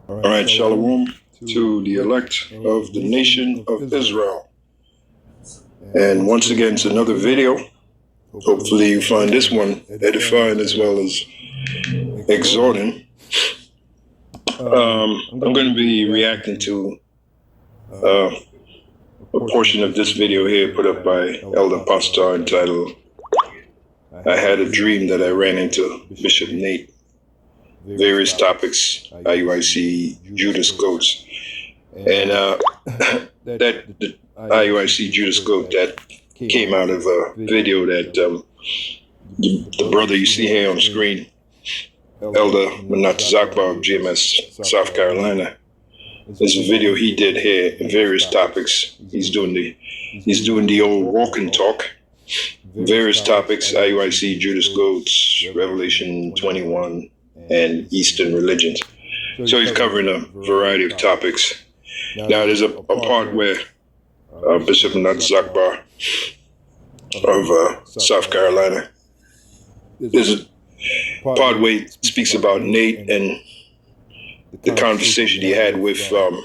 All right, shalom to the elect of the nation of Israel. And once again, it's another video. Hopefully you find this one edifying as well as exhorting. I'm going to be reacting to a portion of this video here put up by Elder Pastor entitled, I Had a Dream That I Ran Into Bishop Nate. Various topics, IUIC Judas Goats. And that the IUIC Judas Goat that came out of a video that the brother you see here on screen, Elder Manat Zakbar of GMS South Carolina. There's a video he did here in various topics. He's doing the old walk and talk. Various topics, IUIC Judas Goats, Revelation 21, and Eastern religions. So he's covering a variety of topics. Now there's a part where Bishop Nat Zakbar of South Carolina, there's a part where he speaks about Nate and the conversation he had with the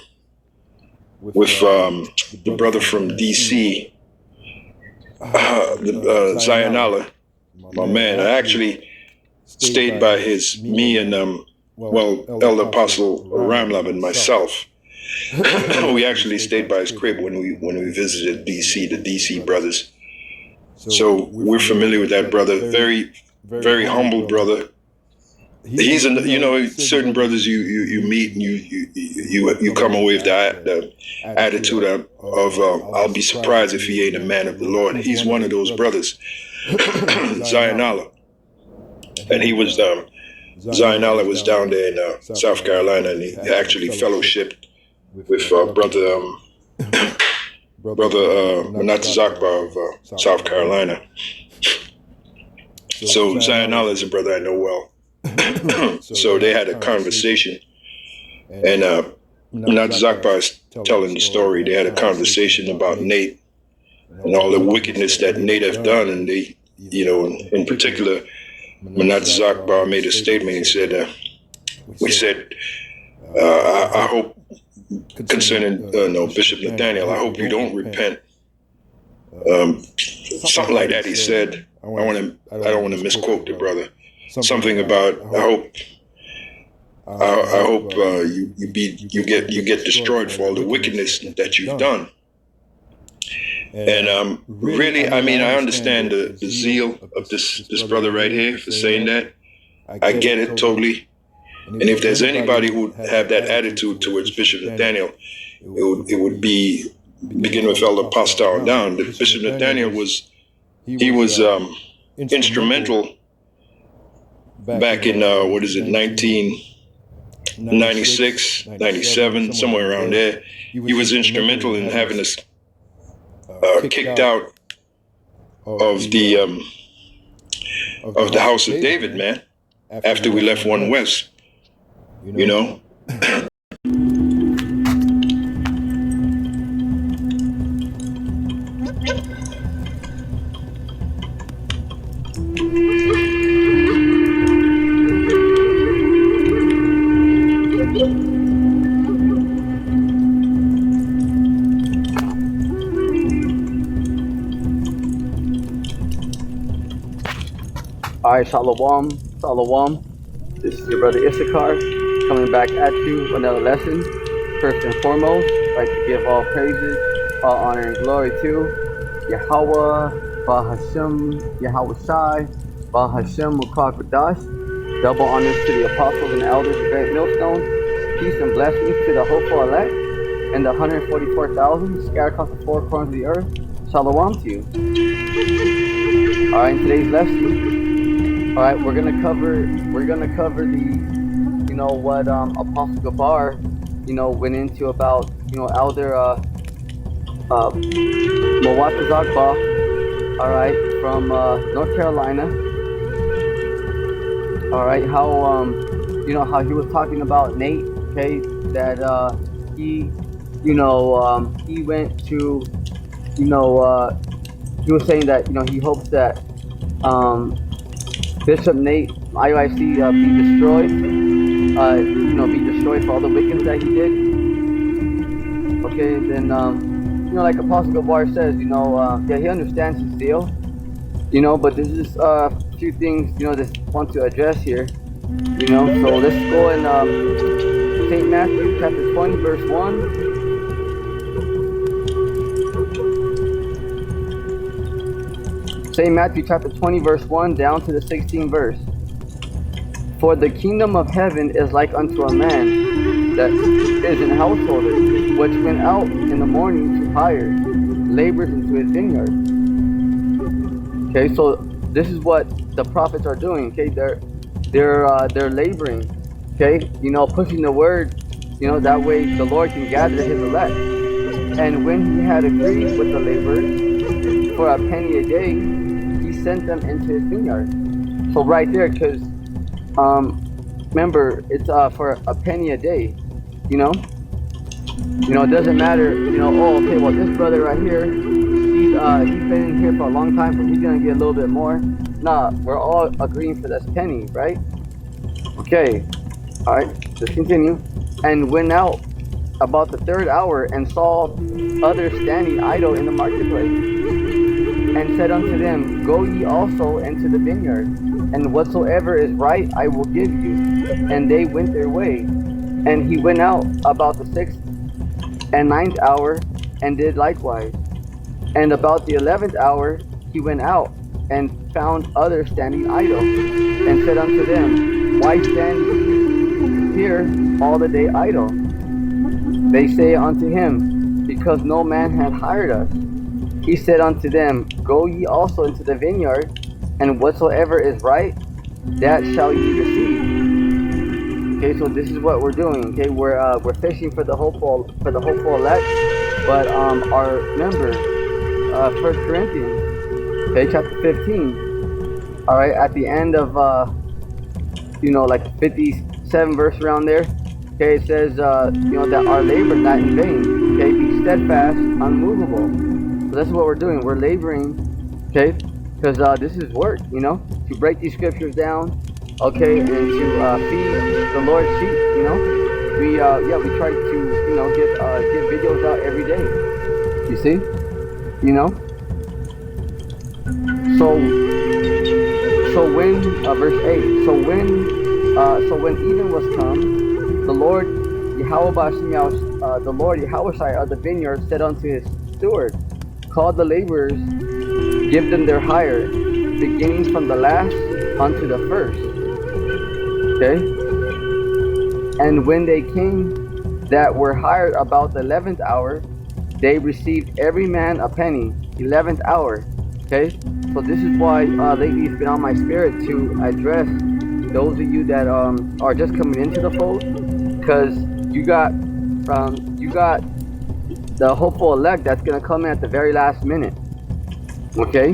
brother from DC, Zion Allah, my man. I actually stayed by me and Elder Apostle Ramlab and myself. We actually stayed by his crib when we visited DC, the DC brothers. So we're familiar with that brother. Very, very humble brother. He's certain brothers you meet and you come away with the attitude of I'll be surprised if he ain't a man of the Lord. He's one of those brothers, Zion Allah. And he was Zion Allah was down there in South Carolina, and he actually fellowshipped with brother Manat Zakbar of South Carolina. So Zion Allah is a brother I know well. So they had a conversation, and Manat Zakbar is telling the story. They had a conversation about Nate and all the wickedness that Nate have done, and they, in particular, Manat Zakbar made a statement. He said, I hope, concerning Bishop Nathaniel, I hope you don't repent. Something like that. He said, I don't want to misquote the brother. Something about I hope you get destroyed for all the wickedness that you've done. And really, I understand the zeal of this brother right here for saying that. I get it totally. And if there's anybody who would have that attitude towards Bishop Nathaniel, it would be begin with Elder Pastor on down. But Bishop Nathaniel was instrumental back in 1996, 97, somewhere around there. He was instrumental in having us kicked out of the House of David, man, after we left One West, Alright, Shalom, Shalom. This is your brother Issachar coming back at you with another lesson. First and foremost, I'd like to give all praises, all honor and glory to Yahweh, Bahashem, Yahweh Shai, Bahashem Mukakwadash. Double honors to the apostles and elders of Great Millstone. Peace and blessings to the hopeful elect and the 144,000 scattered across the four corners of the earth. Shalom to you. Alright, in today's lesson, all right, we're gonna cover the, what Apostle Gabar, went into about, Elder Mawat Zakbar, all right, from North Carolina. All right, how how he was talking about Nate, okay, that he went to, he was saying that he hopes that Bishop Nate, IUIC, be destroyed. be destroyed for all the wickedness that he did. Okay, then like Apostle Gabar says, he understands his deal, but this is a few things, just want to address here, so let's go in St. Matthew chapter 20, verse 1. St. Matthew chapter 20, verse 1 down to the 16th verse. For the kingdom of heaven is like unto a man that is an householder, which went out in the morning to hire laborers into his vineyard. Okay, so this is what the prophets are doing. Okay, they're laboring. Okay, pushing the word. That way the Lord can gather his elect. And when he had agreed with the laborers for a penny a day, he sent them into his vineyard. So right there, because remember, it's for a penny a day. It doesn't matter. Okay, well, this brother right here, he's been in here for a long time, so he's gonna get a little bit more. Nah, we're all agreeing for this penny, right? Okay, all right, let's continue. And went out about the third hour and saw others standing idle in the marketplace, and said unto them, Go ye also into the vineyard, and whatsoever is right I will give you. And they went their way. And he went out about the 6th and 9th hour, and did likewise. And about the 11th hour he went out, and found others standing idle, and said unto them, Why stand ye here all the day idle? They say unto him, Because no man hath hired us. He said unto them, Go ye also into the vineyard, and whatsoever is right, that shall ye receive. Okay, so this is what we're doing. Okay, we're fishing for the hopeful elect, but remember, 1 Corinthians, okay, chapter 15. All right, at the end of like 57 verse around there. Okay, it says that our labor is not in vain. Okay, be steadfast, unmovable. So that's what we're doing. We're laboring, okay, because this is work, to break these scriptures down, okay, and to feed the Lord's sheep, we try to, get videos out every day, you see, so when, verse 8, so when even was come, the Lord Yahushai of the vineyard said unto his steward, Call the laborers, give them their hire, beginning from the last unto the first. Okay? And when they came that were hired about the 11th hour, they received every man a penny, 11th hour. Okay? So this is why lately it's been on my spirit to address those of you that are just coming into the fold, because you got the hopeful elect that's gonna come in at the very last minute. Okay,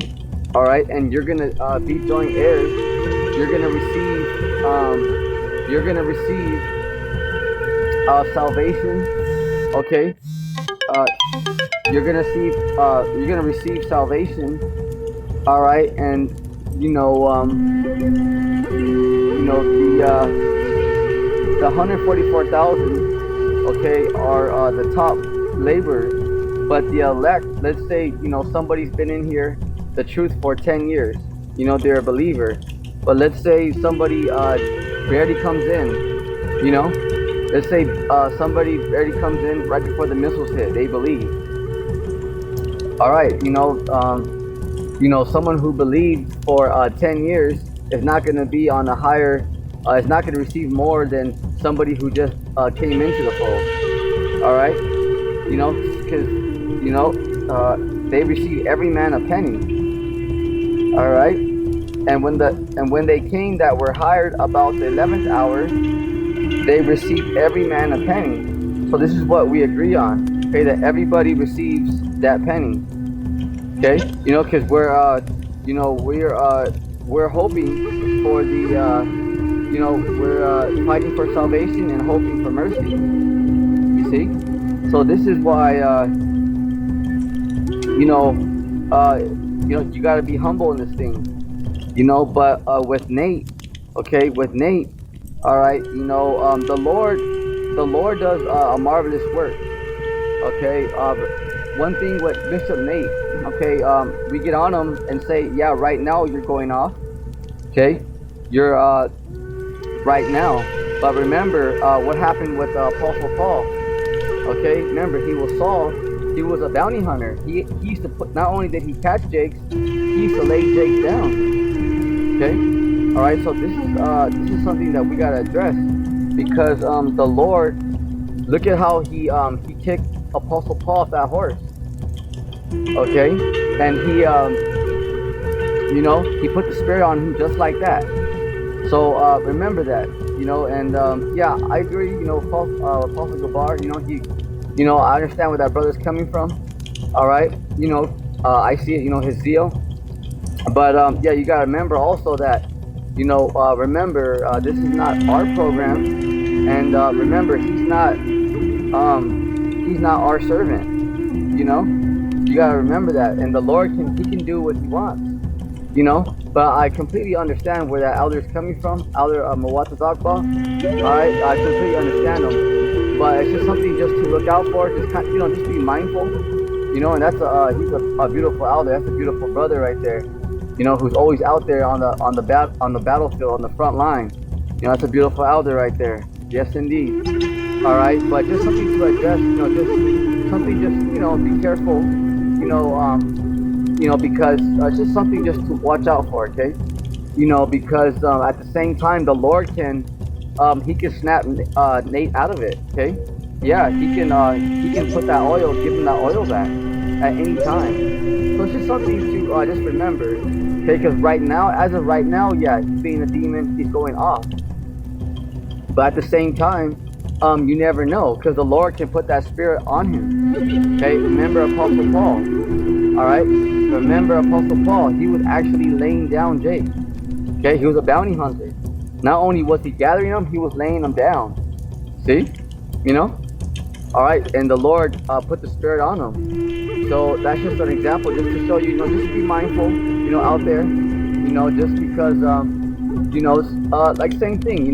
all right, and you're gonna be joint heirs. You're gonna receive salvation. Okay, you're gonna receive salvation. All right, and the 144,000, okay, are the top laborers, but the elect, let's say, somebody's been in here, the truth, for 10 years, they're a believer, but let's say somebody barely comes in, let's say somebody barely comes in right before the missiles hit, they believe. All right, someone who believed for 10 years is not going to be on a higher, is not going to receive more than somebody who just came into the fold. All right, because they receive every man a penny. All right, and when they came that were hired about the 11th hour, they received every man a penny. So this is what we agree on. Okay, that everybody receives that penny. Okay, because we're hoping for the we're fighting for salvation and hoping for mercy. You see, so this is why you got to be humble in this thing. But with Nate, okay, All right, the Lord does a marvelous work. Okay, one thing with Bishop Nate. Okay, we get on him and say, yeah, right now you're going off. Okay, you're right now. But remember what happened with Apostle Paul. Okay, remember he was Saul. He was a bounty hunter. He used to put. Not only did he catch Jakes, he used to lay Jakes down. Okay, all right. So this is something that we gotta address because the Lord, look at how he kicked Apostle Paul off that horse. Okay, and he put the Spirit on him just like that. So remember that, and yeah, I agree. Apostle Gabar, I understand where that brother's coming from. All right, I see it. His zeal, but yeah, you gotta remember also that, remember this is not our program, and remember he's not our servant. You gotta remember that, and the Lord can do what he wants. But I completely understand where that elder is coming from, Elder Mawata Zakba. Alright, I completely understand him. But it's just something just to look out for, just just be mindful. And that's he's a beautiful elder, that's a beautiful brother right there. Who's always out there on the battlefield, on the front line. That's a beautiful elder right there. Yes indeed. Alright, but just something to address, just something be careful, because it's just something just to watch out for, okay? Because at the same time, the Lord can snap Nate out of it, okay? Yeah, he can put that oil, give him that oil back at any time. So it's just something to just remember, okay? Because as of right now, yeah, he's being a demon, he's going off. But at the same time, you never know, because the Lord can put that Spirit on him. Okay, remember Apostle Paul. All right, remember Apostle Paul. He was actually laying down Jake. Okay, he was a bounty hunter. Not only was he gathering them, he was laying them down. See, All right, and the Lord put the Spirit on him. So that's just an example, just to show you, just be mindful, out there, just because, like same thing,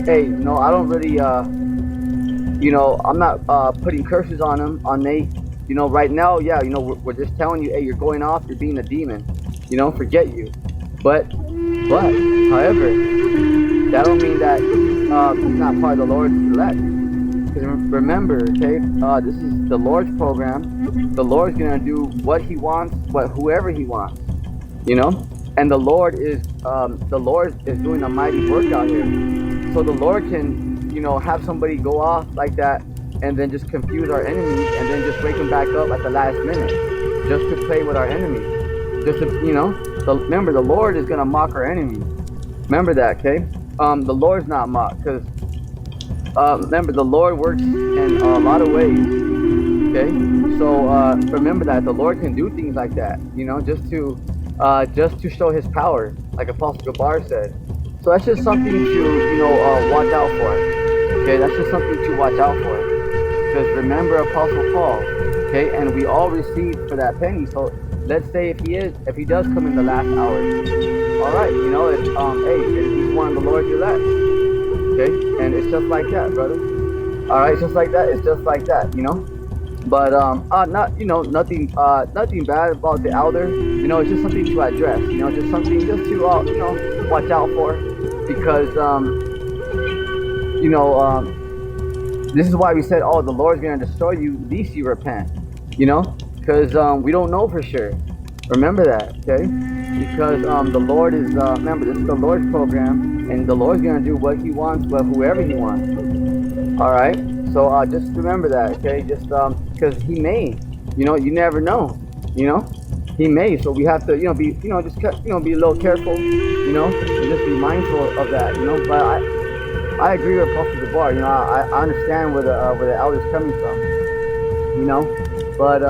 hey, I don't really, I'm not putting curses on Nate. Right now, yeah, we're just telling you, hey, you're going off, you're being a demon, forget you. But, however, that don't mean that he's not part of the Lord's elect. Because remember, okay, this is the Lord's program. The Lord's gonna do what he wants, whoever he wants, and the Lord is doing a mighty work out here. So the Lord can, have somebody go off like that and then just confuse our enemies and then just wake them back up at the last minute just to play with our enemies. Just to, remember, the Lord is going to mock our enemies. Remember that, okay? The Lord's not mocked because, remember, the Lord works in a lot of ways, okay? So remember that the Lord can do things like that, just to show his power, like Apostle Gabar said. So that's just something to, watch out for. Okay, that's just something to watch out for. Because remember Apostle Paul, okay, and we all receive for that penny. So let's say if he does come in the last hour, all right, if he's one of the Lord's elect, okay, and it's just like that, brother. All right, it's just like that. It's just like that, But nothing bad about the elder. It's just something to address. Just something just to watch out for, because this is why we said, oh, the Lord's gonna destroy you. At least you repent. Because we don't know for sure. Remember that, okay? Because the Lord is remember, this is the Lord's program, and the Lord's gonna do what he wants, whoever he wants. All right. So just remember that, okay? Just because he may, you never know, he may. So we have to, be, just be a little careful, and just be mindful of that, But I agree with Apostle Gabar. I understand where the elder's coming from, But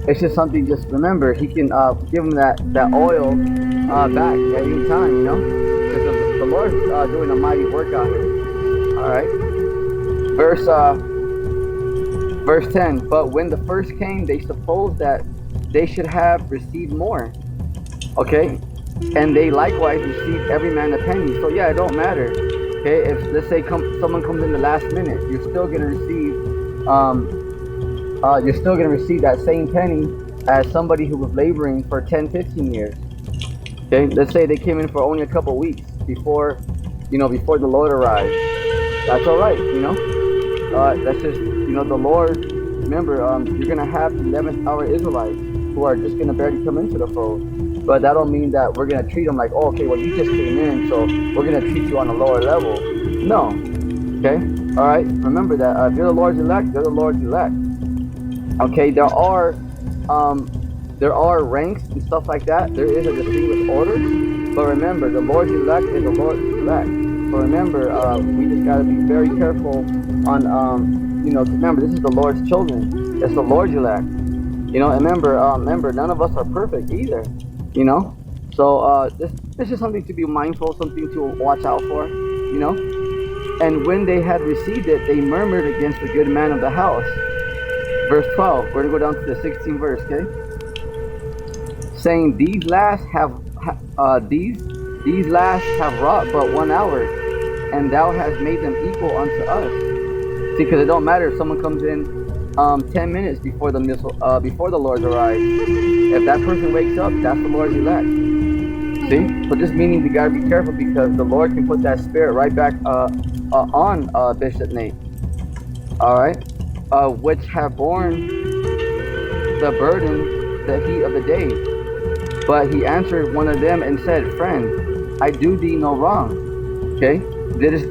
it's just something. Just remember, he can give him that oil back at any time, because the Lord's doing a mighty work out here. All right. Verse 10, but when the first came, they supposed that they should have received more. Okay, and they likewise received every man a penny. So yeah, it don't matter. Okay, if let's say someone comes in the last minute, you're still gonna receive that same penny as somebody who was laboring for 10, 15 years. Okay, let's say they came in for only a couple weeks before the Lord arrived. That's all right, that's just, the Lord. Remember, you're gonna have 11th hour Israelites who are just gonna barely come into the fold. But that don't mean that we're gonna treat them like, oh, okay, well, you just came in, so we're gonna treat you on a lower level. No. Okay. All right. Remember that if you're the Lord's elect, you're the Lord's elect. Okay. There are ranks and stuff like that. There is a distinguished order. But remember, the Lord's elect is the Lord's elect. So remember, we just gotta be very careful on, remember, this is the Lord's children. It's the Lord's elect. And remember, none of us are perfect either. So this is something to be mindful, something to watch out for. And when they had received it, they murmured against the good man of the house. Verse 12. We're gonna go down to the 16th verse, okay? Saying, these last have wrought but 1 hour, and thou hast made them equal unto us. See, because it don't matter if someone comes in 10 minutes before the Lord arrives. If that person wakes up, that's the Lord's elect. See? So just meaning we gotta be careful, because the Lord can put that spirit right back on Bishop Nate. Alright? Which have borne the burden, the heat of the day. But he answered one of them and said, friend, I do thee no wrong. Okay? Didst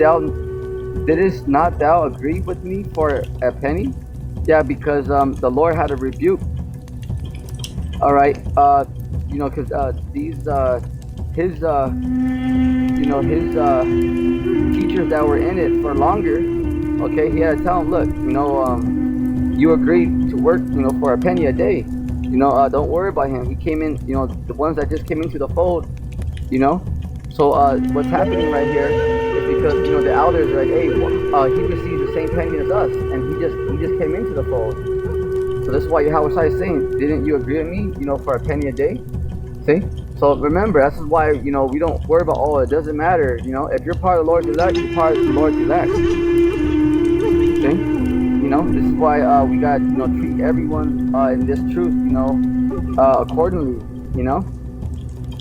not thou agree with me for a penny? Yeah, because the Lord had a rebuke. Alright, because his teachers that were in it for longer, okay, he had to tell them, look, you agreed to work, for a penny a day. Don't worry about him. He came in, the ones that just came into the fold, So what's happening right here is because, the elders are like, hey, he received the same penny as us, and he just came into the fold. So that's why Yahweh is saying, didn't you agree with me, for a penny a day? See? So remember, that's why, we don't worry about, oh, it doesn't matter. If you're part of the Lord's elect, you're part of the Lord's elect. See? This is why we got to, treat everyone in this truth, accordingly,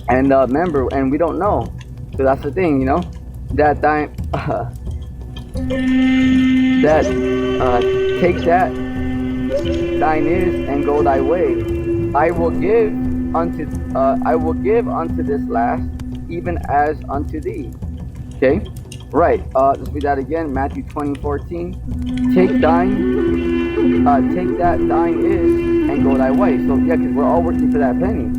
And remember, and we don't know. So that's the thing, that take that thine is and go thy way. I will give unto this last, even as unto thee. Okay, right. Let's read that again. Matthew 20:14. Take that thine is and go thy way. So yeah, because we're all working for that penny.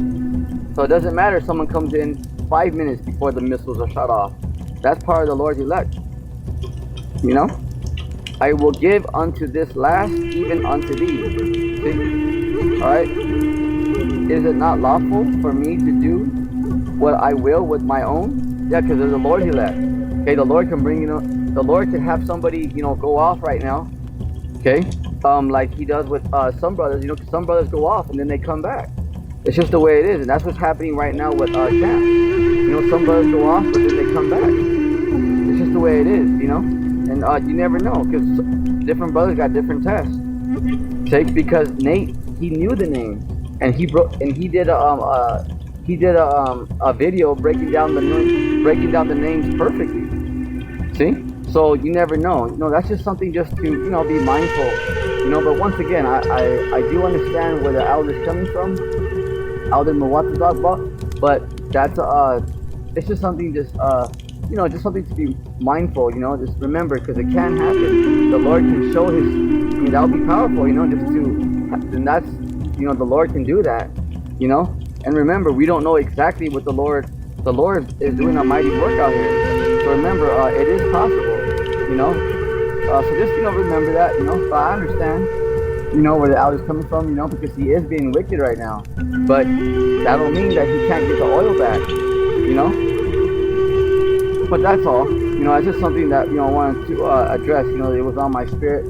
So it doesn't matter if someone comes in 5 minutes before the missiles are shut off. That's part of the Lord's elect. I will give unto this last, even unto thee. See? Alright? Is it not lawful for me to do what I will with my own? Yeah, because there's the Lord's elect. Okay, the Lord can bring, the Lord can have somebody, go off right now. Okay? Like he does with some brothers, because some brothers go off and then they come back. It's just the way it is, and that's what's happening right now with Champ. Some brothers go off, but then they come back. It's just the way it is, And you never know, because different brothers got different tests. Take because Nate, he knew the name, and he did a video breaking down the names perfectly. See? So you never know. That's just something just to be mindful. But once again, I do understand where the elder's coming from. Elder Mwatazagba, but that's it's just something just just something to be mindful, just remember, because it can happen. The Lord can show that would be powerful, and that's, the Lord can do that, and remember, we don't know exactly what the Lord is doing a mighty work out here. So remember, it is possible, so just, remember that, so I understand, where the elder's coming from, because he is being wicked right now, but that don't mean that he can't get the oil back, But that's all. It's just something that, I wanted to address. It was on my spirit.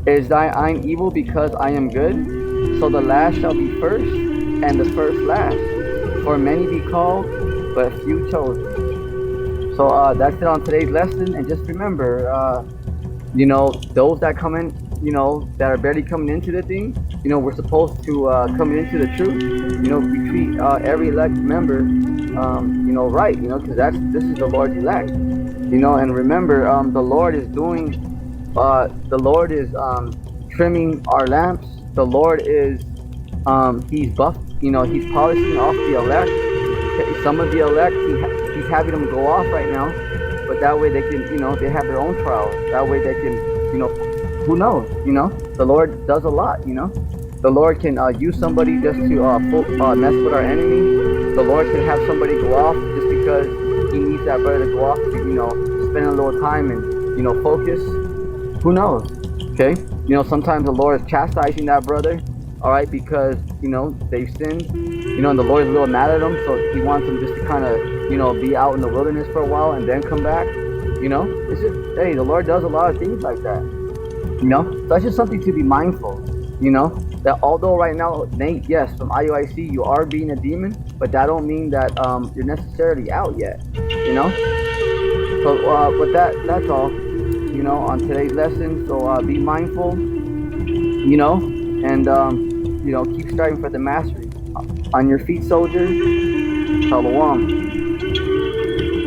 Is thine evil because I am good? So the last shall be first, and the first last. For many be called, but few chosen. So that's it on today's lesson. And just remember, those that come in, that are barely coming into the thing, we're supposed to come into the truth. We treat every elect member, right, because this is the Lord's elect. And remember, the Lord is trimming our lamps. The Lord is, he's he's polishing off the elect. Some of the elect, he's having them go off right now, but that way they can, they have their own trials. That way they can, who knows, the Lord does a lot, The Lord can use somebody just to mess with our enemy. The Lord can have somebody go off just because he needs that brother to go off to, spend a little time and, focus. Who knows, okay? Sometimes the Lord is chastising that brother, all right, because, they've sinned, and the Lord is a little mad at them, so he wants them just to kind of, be out in the wilderness for a while and then come back, It's just, hey, the Lord does a lot of things like that, So that's just something to be mindful, that although right now, Nate, yes, from IUIC, you are being a demon, but that don't mean that you're necessarily out yet, So with that's all, on today's lesson. So be mindful, and keep striving for the mastery. On your feet, soldiers. Shalom.